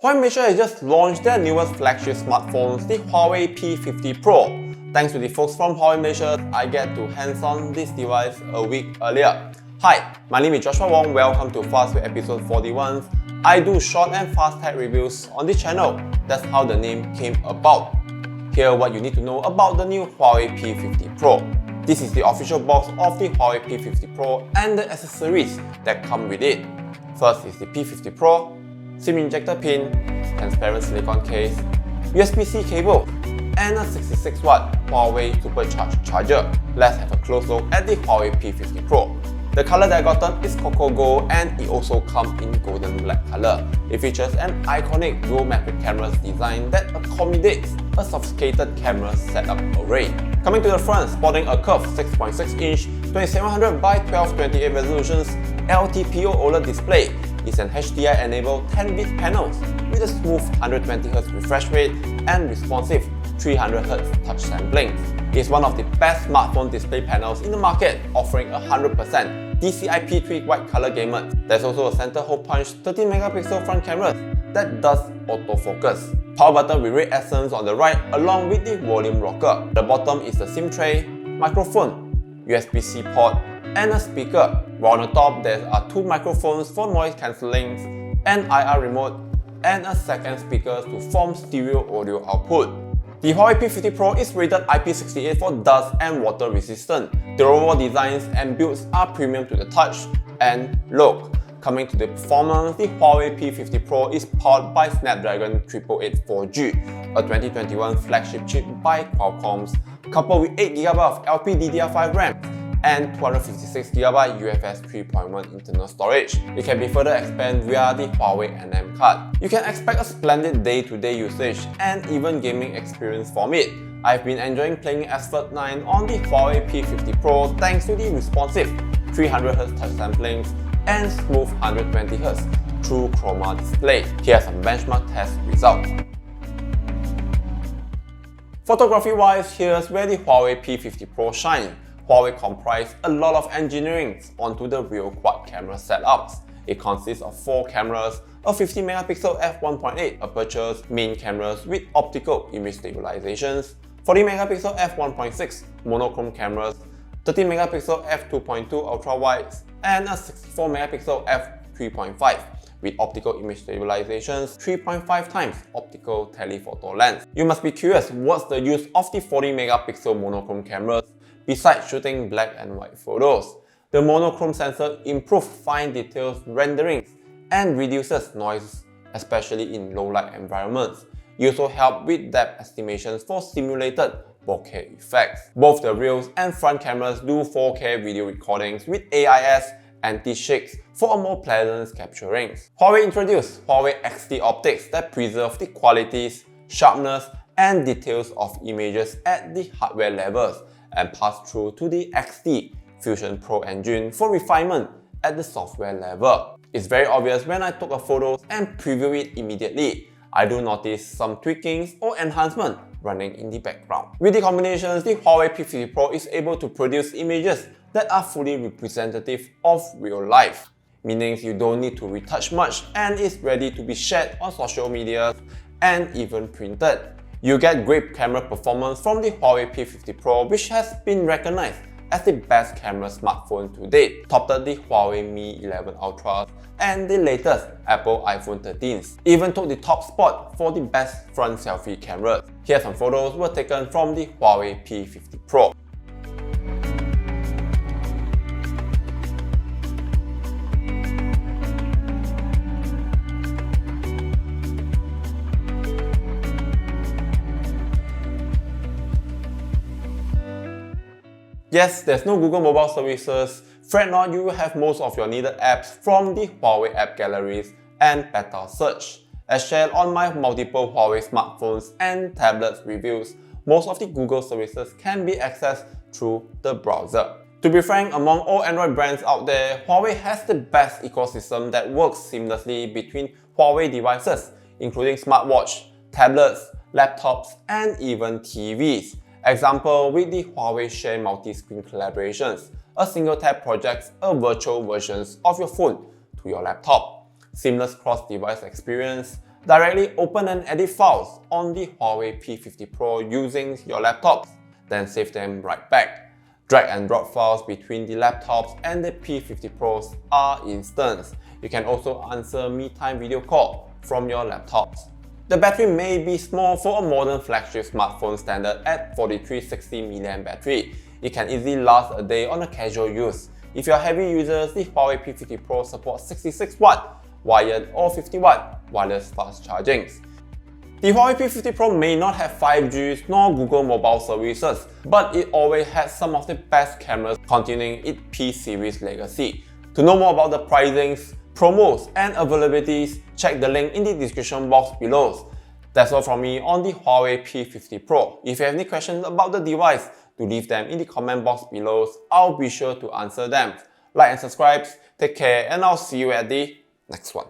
Huawei Malaysia has just launched their newest flagship smartphones, the Huawei P50 Pro. Thanks to the folks from Huawei Malaysia, I get to hands-on this device a week earlier. Hi, my name is Joshua Wong. Welcome to FastView episode 41. I do short and fast tech reviews on this channel. That's how the name came about. Here what you need to know about the new Huawei P50 Pro. This is the official box of the Huawei P50 Pro and the accessories that come with it. First is the P50 Pro, SIM injector pin, transparent silicone case, USB-C cable, and a 66-watt Huawei supercharged charger. Let's have a close look at the Huawei P50 Pro. The color that I got is Cocoa Gold, and it also comes in golden black color. It features an iconic dual matrix camera design that accommodates a sophisticated camera setup array. Coming to the front, sporting a curved 6.6-inch 2700 by 1228 resolutions LTPO OLED display. It's an HDI-enabled 10-bit panel with a smooth 120Hz refresh rate and responsive 300Hz touch sampling. It's one of the best smartphone display panels in the market, offering 100% DCI-P3 white color gamut. There's also a center hole punch 13-megapixel front camera that does autofocus. Power button with red accents on the right along with the volume rocker. At the bottom is the SIM tray, microphone, USB-C port, and a speaker. While on the top there are two microphones for noise cancelling, an IR remote, and a second speaker to form stereo audio output. The Huawei P50 Pro is rated IP68 for dust and water resistant. The overall designs and builds are premium to the touch and look. Coming to the performance, the Huawei P50 Pro is powered by Snapdragon 888 4G, a 2021 flagship chip by Qualcomm, coupled with 8GB of LPDDR5 RAM and 256GB UFS 3.1 internal storage. It can be further expanded via the Huawei NM card. You can expect a splendid day-to-day usage and even gaming experience from it. I've been enjoying playing Asphalt 9 on the Huawei P50 Pro thanks to the responsive 300Hz touch sampling and smooth 120Hz true chroma display. Here's some benchmark test results. Photography-wise, here's where the Huawei P50 Pro shines. Huawei comprised a lot of engineering onto the real quad camera setups. It consists of 4 cameras, a 50-megapixel f1.8 apertures, main cameras with optical image stabilizations, 40-megapixel f1.6 monochrome cameras, 30-megapixel f2.2 ultra-wides, and a 64-megapixel f3.5 with optical image stabilizations 3.5 times optical telephoto lens. You must be curious what's the use of the 40-megapixel monochrome cameras besides shooting black and white photos. The monochrome sensor improves fine details renderings and reduces noise, especially in low-light environments. It also helps with depth estimations for simulated bokeh effects. Both the rear and front cameras do 4K video recordings with AIS anti-shakes for a more pleasant capturing. Huawei introduced Huawei XT optics that preserve the qualities, sharpness, and details of images at the hardware levels and pass through to the XT Fusion Pro engine for refinement at the software level. It's very obvious when I took a photo and preview it immediately. I do notice some tweakings or enhancement running in the background. With the combinations, the Huawei P50 Pro is able to produce images that are fully representative of real life, meaning you don't need to retouch much and is ready to be shared on social media and even printed. You get great camera performance from the Huawei P50 Pro, which has been recognized as the best camera smartphone to date, topped the Huawei Mi 11 Ultra and the latest Apple iPhone 13s. Even took the top spot for the best front selfie cameras. Here some photos were taken from the Huawei P50 Pro. Yes, there's no Google mobile services. Fret not, you will have most of your needed apps from the Huawei app galleries and beta search. As shared on my multiple Huawei smartphones and tablets reviews, most of the Google services can be accessed through the browser. To be frank, among all Android brands out there, Huawei has the best ecosystem that works seamlessly between Huawei devices, including smartwatch, tablets, laptops, and even TVs. Example with the Huawei Share multi-screen collaborations. A single tap projects a virtual versions of your phone to your laptop. Seamless cross-device experience, Directly open and edit files on the HUAWEI P50 Pro using your laptop, then save them right back. Drag and drop files between the laptops and the P50 Pros are instant. You can also answer me-time video call from your laptops. The battery may be small for a modern flagship smartphone standard at 4360 mAh battery. It can easily last a day on a casual use. If you're heavy users, the HUAWEI P50 Pro supports 66W wired or 50W wireless fast charging. The HUAWEI P50 Pro may not have 5G nor Google mobile services, but it always has some of the best cameras, continuing its P-series legacy. To know more about the pricings, promos and availabilities, check the link in the description box below. That's all from me on the HUAWEI P50 Pro. If you have any questions about the device, do leave them in the comment box below. I'll be sure to answer them. Like and subscribe, take care, and I'll see you at the next one.